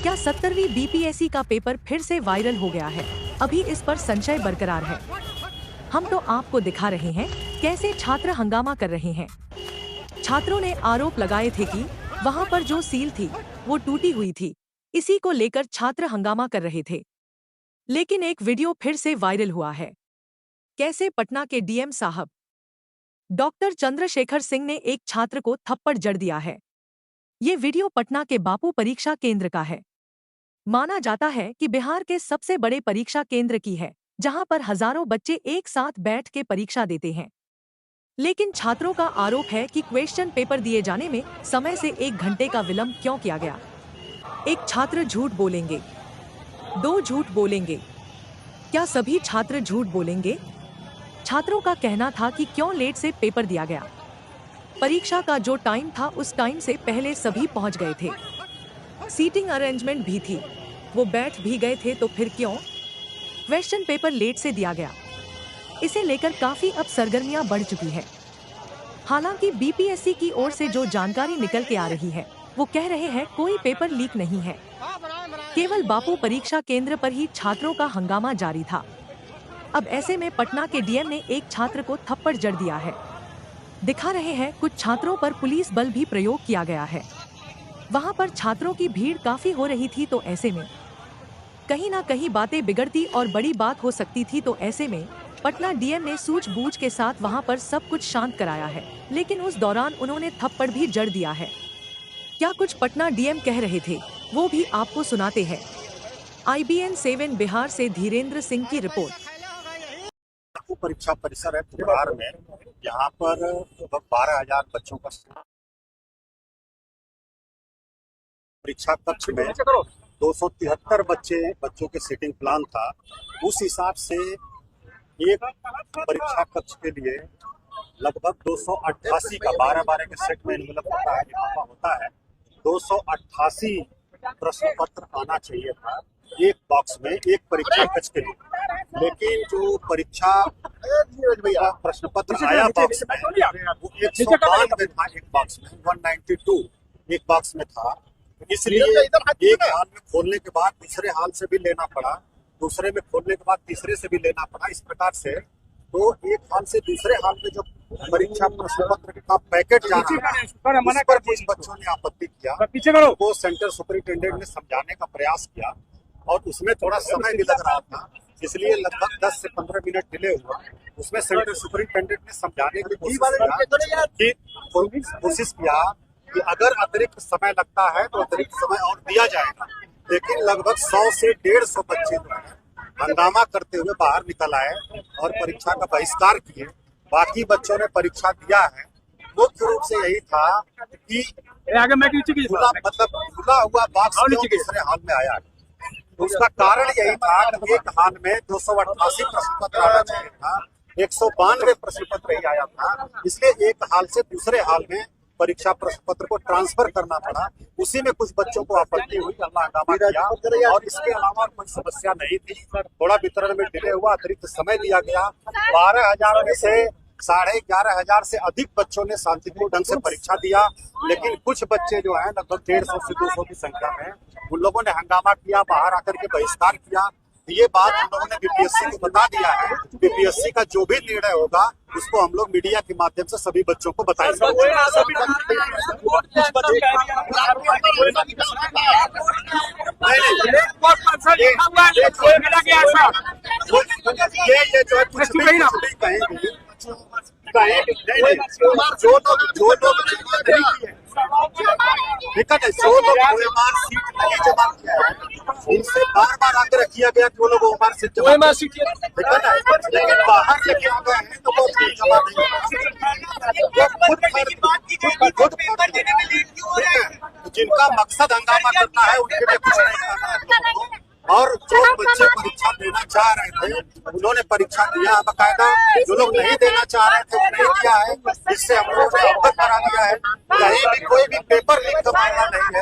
क्या 70वीं बीपीएससी का पेपर फिर से वायरल हो गया है? अभी इस पर संशय बरकरार है। हम तो आपको दिखा रहे हैं कैसे छात्र हंगामा कर रहे हैं। छात्रों ने आरोप लगाए थे कि वहां पर जो सील थी वो टूटी हुई थी। इसी को लेकर छात्र हंगामा कर रहे थे। लेकिन एक वीडियो फिर से वायरल हुआ है। कैसे पटना के डीएम साहब डॉक्टर चंद्रशेखर सिंह ने एक छात्र को थप्पड़ जड़ दिया है। ये वीडियो पटना के बापू परीक्षा केंद्र का है। माना जाता है कि बिहार के सबसे बड़े परीक्षा केंद्र की है, जहां पर हजारों बच्चे एक साथ बैठ के परीक्षा देते हैं। लेकिन छात्रों का आरोप है कि क्वेश्चन पेपर दिए जाने में समय से 1 घंटे का विलंब क्यों किया गया। एक छात्र झूठ बोलेंगे, 2 झूठ बोलेंगे, क्या सभी छात्र झूठ बोलेंगे? छात्रों का कहना था कि क्यों लेट से पेपर दिया गया। परीक्षा का जो टाइम था उस टाइम से पहले सभी पहुंच गए थे। सीटिंग अरेंजमेंट भी थी, वो बैठ भी गए थे, तो फिर क्यों क्वेश्चन पेपर लेट से दिया गया? इसे लेकर काफी अब सरगर्मियां बढ़ चुकी है। हालांकि बीपीएससी की ओर से जो जानकारी निकल के आ रही है वो कह रहे हैं कोई पेपर लीक नहीं है, केवल बापू परीक्षा केंद्र पर ही छात्रों का हंगामा जारी था। अब ऐसे में पटना के डीएम ने एक छात्र को थप्पड़ जड़ दिया है। दिखा रहे हैं कुछ छात्रों पर पुलिस बल भी प्रयोग किया गया है। वहां पर छात्रों की भीड़ काफी हो रही थी, तो ऐसे में कहीं ना कहीं बातें बिगड़ती और बड़ी बात हो सकती थी। तो ऐसे में पटना डीएम ने सूझबूझ के साथ वहां पर सब कुछ शांत कराया है, लेकिन उस दौरान उन्होंने थप्पड़ भी जड़ दिया है। क्या कुछ पटना डीएम कह रहे थे वो भी आपको सुनाते हैं। IBN 7 बिहार से धीरेन्द्र सिंह की रिपोर्ट। परीक्षा परिसर है बिहार में, यहाँ पर लगभग 12,000 बच्चों का परीक्षा कक्ष में 273 बच्चों के सीटिंग प्लान था। उस हिसाब से एक परीक्षा कक्ष के लिए लगभग 288 का 12-12 के सेट में एनवेलप होता है, लिफाफा होता है। 288 प्रश्न पत्र आना चाहिए था एक बॉक्स में, एक परीक्षा कक्ष के लिए। लेकिन जो परीक्षा प्रश्न पत्र आया बॉक्स में वो 192 था एक बॉक्स में, 192 एक बॉक्स में था। इसलिए एक हाल में खोलने के बाद दूसरे हाल से भी लेना पड़ा, दूसरे में खोलने के बाद तीसरे से भी लेना पड़ा। इस प्रकार से तो एक हाल से दूसरे हाल में जो परीक्षा प्रश्न पत्र का पैकेट जा रहा था, उस पर कुछ बच्चों ने आपत्ति किया। वो सेंटर सुपरिटेंडेंट ने समझाने का प्रयास किया और उसमें थोड़ा समय भी लग रहा था, इसलिए लगभग 10 से 15 मिनट डिले हुआ। उसमें सेंटर सुपरिटेंडेंट ने समझाने की कोशिश किया कि अगर अतिरिक्त समय लगता है तो अतिरिक्त समय और दिया जाएगा। लेकिन लगभग 100 से 150 बच्चे जो है हंगामा करते हुए बाहर निकल आए और परीक्षा का बहिष्कार किए। बाकी बच्चों ने परीक्षा दिया है। मुख्य रूप से यही था कि खुला हुआ बॉक्स दूसरे हाल में आया। उसका कारण यही था कि एक हाल में 288 प्रश्न पत्र आना चाहिए था, 192 प्रश्न पत्र ही आया था। इसलिए एक हाल से दूसरे हाल में परीक्षा प्रश्न पत्र को ट्रांसफर करना पड़ा। उसी में कुछ बच्चों को आपत्ति हुई, हंगामा किया और इसके अलावा कोई समस्या नहीं थी। थोड़ा वितरण में डिले हुआ, अतिरिक्त समय दिया गया। 12,000 में से 11,500 से अधिक बच्चों ने शांतिपूर्ण ढंग से परीक्षा दिया। लेकिन कुछ बच्चे जो है लगभग 150 से 200 की संख्या में, उन लोगों ने हंगामा किया, बाहर आकर के बहिष्कार किया। ये बात हम लोगों ने बीपीएससी को बता दिया है। बीपीएससी का जो भी निर्णय होगा उसको हम लोग मीडिया के माध्यम से सभी बच्चों को बताएंगे। ये जो है कुछ भी कहेंगे जो लोग दिक्कत है, जो लोग OMR सीट नहीं जमा किया है उनसे बार आग्रह किया गया कि वो लोग OMR सीट जमा दिक्कत है। लेकिन बाहर लेके आ गए हैं तो वो सीट जमा नहीं। जिनका मकसद हंगामा करना है उनके लिए कुछ नहीं करना है। और जो बच्चे परीक्षा देना चाह रहे थे उन्होंने परीक्षा दिया बकायदा, जो लोग नहीं देना चाह रहे थे उन्होंने किया है। इससे हम लोगों ने अवगत करा दिया है, कहीं भी कोई भी पेपर लीक का मामला नहीं है।